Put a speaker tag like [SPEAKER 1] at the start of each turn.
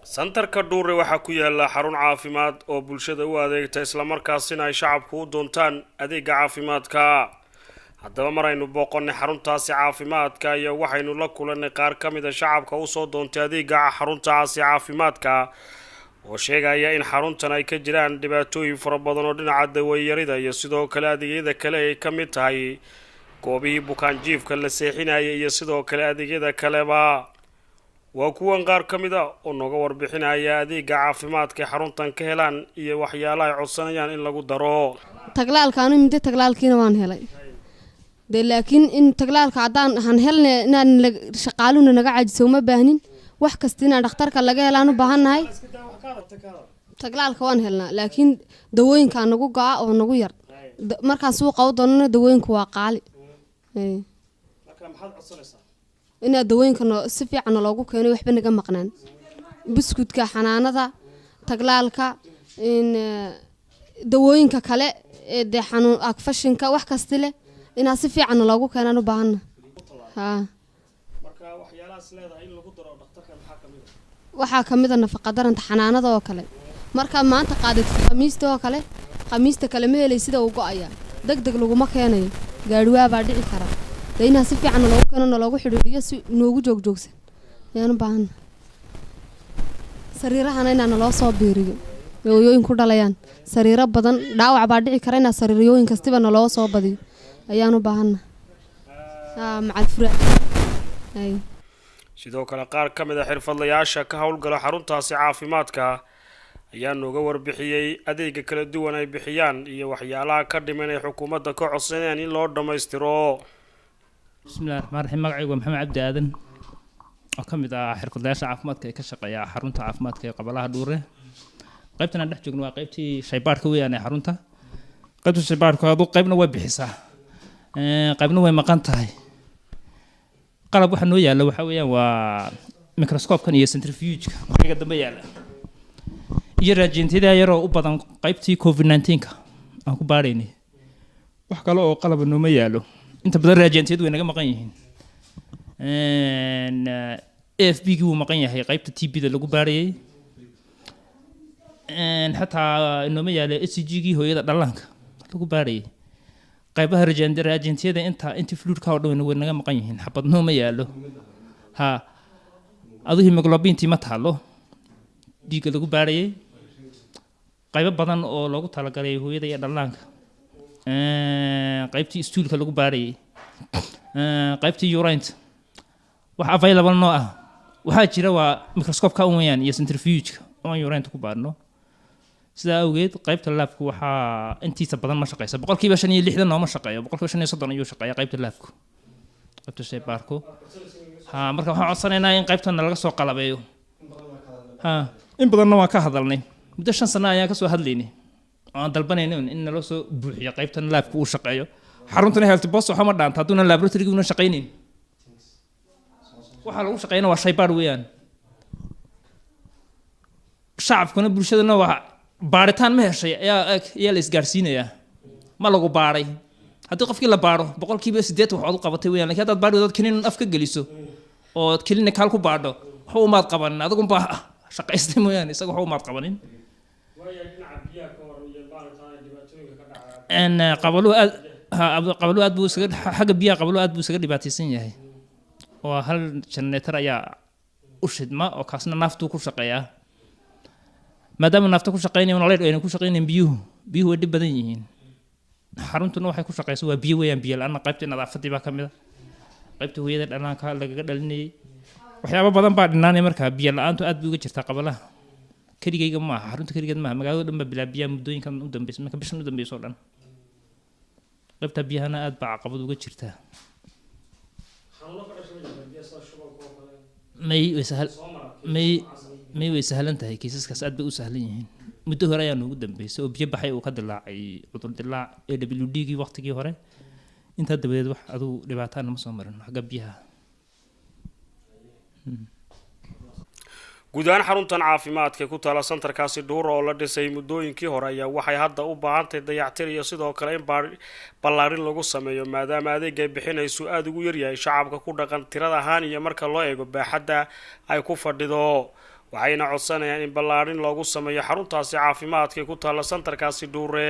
[SPEAKER 1] santarka dhuure waxaa ku yaala xarun caafimaad oo bulshada u adeegta isla markaasina ay shacabku u doontaan adeega caafimaadka. haddaba maraynu booqonnay xaruntaasi caafimaadka iyo waxaynu la kulannay qaar ka mid a shacabka u soo doontay adeega xaruntaasi caafimaadka oo sheegaya in xaruntan ay ka jiraan dhibaatooyin fara badan oo dhinaca daweeyarida iyo sidoo kale adeegyada kale ay ka mid tahay goobihii bukaan jiifka la seexinayay iyo sidoo kale adeegyada kaleba. waa kuwan qaar ka mid a oo nooga warbixinaya adeega caafimaadka xaruntan ka helaan iyo waxyaalaha ay codsanayaan in lagu daro.
[SPEAKER 2] taglaalkaanu mid taglaalkiina waan helay laakiin in taglaalka hadaan han helnay inaan shaqaaluuna naga caajiso ma baahnin wax kasta in dhakhtarka laga helaan u baahanahay. taglaalka waan helnaa laakiin dawooyinka nagu go'a oo nagu yar markaan suuqa u doonana dawooyinku waa qaali.
[SPEAKER 1] marka maxaad codsanaysaa
[SPEAKER 2] in dawooyinka si fiican loogu keeno waxba naga maqnaan biskuudka xanaanada taglaalka in dawooyinka kale ee xanuun agfashinka wax kasta leh ina si fiican loogu keenan u baahana.
[SPEAKER 1] marka waxyaalahaas leedahay in lagu daro dhakhtarka
[SPEAKER 2] waxaa kamid ah nafaqa daranta xanaanada oo kale marka maanta qaadid khamiista oo kale ma helay sida uu go'aya degdeg laguma keenayo gaadhiwaa baa dhici kara deena si fiican loogu keeno loogu xidhiidhiyo si noogu joogjoogsan yaan baahan sariirahana inaan loo soo biiriyo hooyooyin ku dhalayaan sariiro badan dhaawac baa dhici kara in sariirooyin kastiba loo soo badiyo ayaan u baahana macal furaa.
[SPEAKER 1] sidoo kale qaar ka mid a xirfadlayaasha ka howlgala xaruntaasi caafimaadka ayaa nooga warbixiyey adeega kala duwan ay bixiyaan iyo waxyaalaha ka dhiman ay xukuumadda ka codsanayaan in loo dhammaystiro.
[SPEAKER 3] bismillahi raxmaani raxiim magacaygu maxamed cabdi aadan oo ka mid ah xirfadlayaasha caafimaadka ee ka shaqeeya xarunta caafimaadka ee qabalaha dhuure. qaybtan aan dhex joogno waa qaybtii shaybaadhka weeyaan ee xarunta. qaybta shaybaadhka aduu qaybna way bixisaa qaybna way maqan tahay. qalab waxa noo yaala waxa weeyaan waa microscope-kan iyo centrifuge-ka marka dambe yaala iyo raajintada yaroo u badan qaybtii covid-19-ka aan ku baaraynay. wax kale oo qalab nooma yaalo inta badan raajintadu way naga maqan yihiin. AFB-gi wuu maqan yahay qaybta TB-da lagu baarayay. xataa nooma yaalo ECG-gii hooyada dhallaanka lagu baarayay. qaybaha raajintada inta fluid-ka oo dhan way naga maqan yihiin xabad nooma yaalo. aduu hemoglobin-tii ma taalo dhiigga lagu baarayay. qaybo badan oo loogu talagalay hooyada iyo dhallaanka. qaybtii stoolka lagu baarayay. qaybtii urine wax available noo ah waxaa jira waa microscope-ka weeyaan iyo centrifuge-ka oo urine ku baarno. sidaa awgeed qaybta laabku waxaa intiisa badan ma shaqeysa 65% nooma shaqeeyo 30% ayuu shaqeeyaa qaybta laabku qaybta shaybaarku. marka waxaan codsanaynaa in qaybtan laga soo qalabeeyo. in badanna waan ka hadalnay muddo 5 sano ayaan ka soo hadlaynay aan dalbanayno in nala soo buuxiyo qaybtan laabku uu shaqeeyo. xaruntana health boss waxa ma dhaanta hadduna laboratory-gu una shaqeynin waxa lagu shaqeynaa waa shaybaar weeyaan. shacabkuna bulshadana waa baaritaan ma heshay ayaa la isgaarsiinayaa ma lagu baaray haddii qofkii la baaro 80% waxaad u qabatay weeyaan laakiin haddaad baari dad kinin af ka geliso oo clinical ku baadho waxa uu maad qaban adigu baa shaqaystay mooyaan isaga waxa uu maad qabanin. qabalo aad buu xagga biyaha qabalo aad buu isaga dhibaataysan yahay oo hal generator ayaa u shidma oo kaasna naaftu ku shaqeeyaa. maadaama naafta ku shaqeynayaan leed ayna ku shaqeynayaan biyuhu way dhib badan yihiin. xaruntuna waxay ku shaqeysaa waa biyo weeyaan biyo la'aan qaybta nadaafadii baa kamid ah qaybta hooyada dhallaanka lagaga dhalinayay. waxyaabo badan baa dhinaanay markaa biyo la'aantu aad buu uga jirtaa qabalaha keligayga ma aha xarunta keligeed ma aha magaalada dhan baa bilaa biyaha muddooyinkan u dambeysay marka bishan u dambeysay oo dhan qaybta biyahana aad baa caqabad uga jirtaa. may way sahlan tahay kiisaskaas aad bay u sahlan yihiin. muddo hore ayaa noogu dambeysay oo biyo baxay uu ka dilaacay cudur dilaac AWD-gii waqtigii hore intaa dabadeed wax aduu dhibaataan ma soo marin xagga biyaha.
[SPEAKER 1] guud ahaan xaruntan caafimaadka ku taala santarkaasi dhuure oo la dhisay muddooyinkii hore ayaa waxay hadda u baahan tahay dayactir iyo sidoo kale in ballaarin lagu sameeyo maadaama adeega ay bixinayso aada ugu yaryahay shacabka ku dhaqan tirada ahaan iyo marka loo eego baaxadda ay ku fadhido. waxayna codsanayaan in ballaarin loogu sameeyo xaruntaasi caafimaadka ku taalla santarkaasi Dhuure.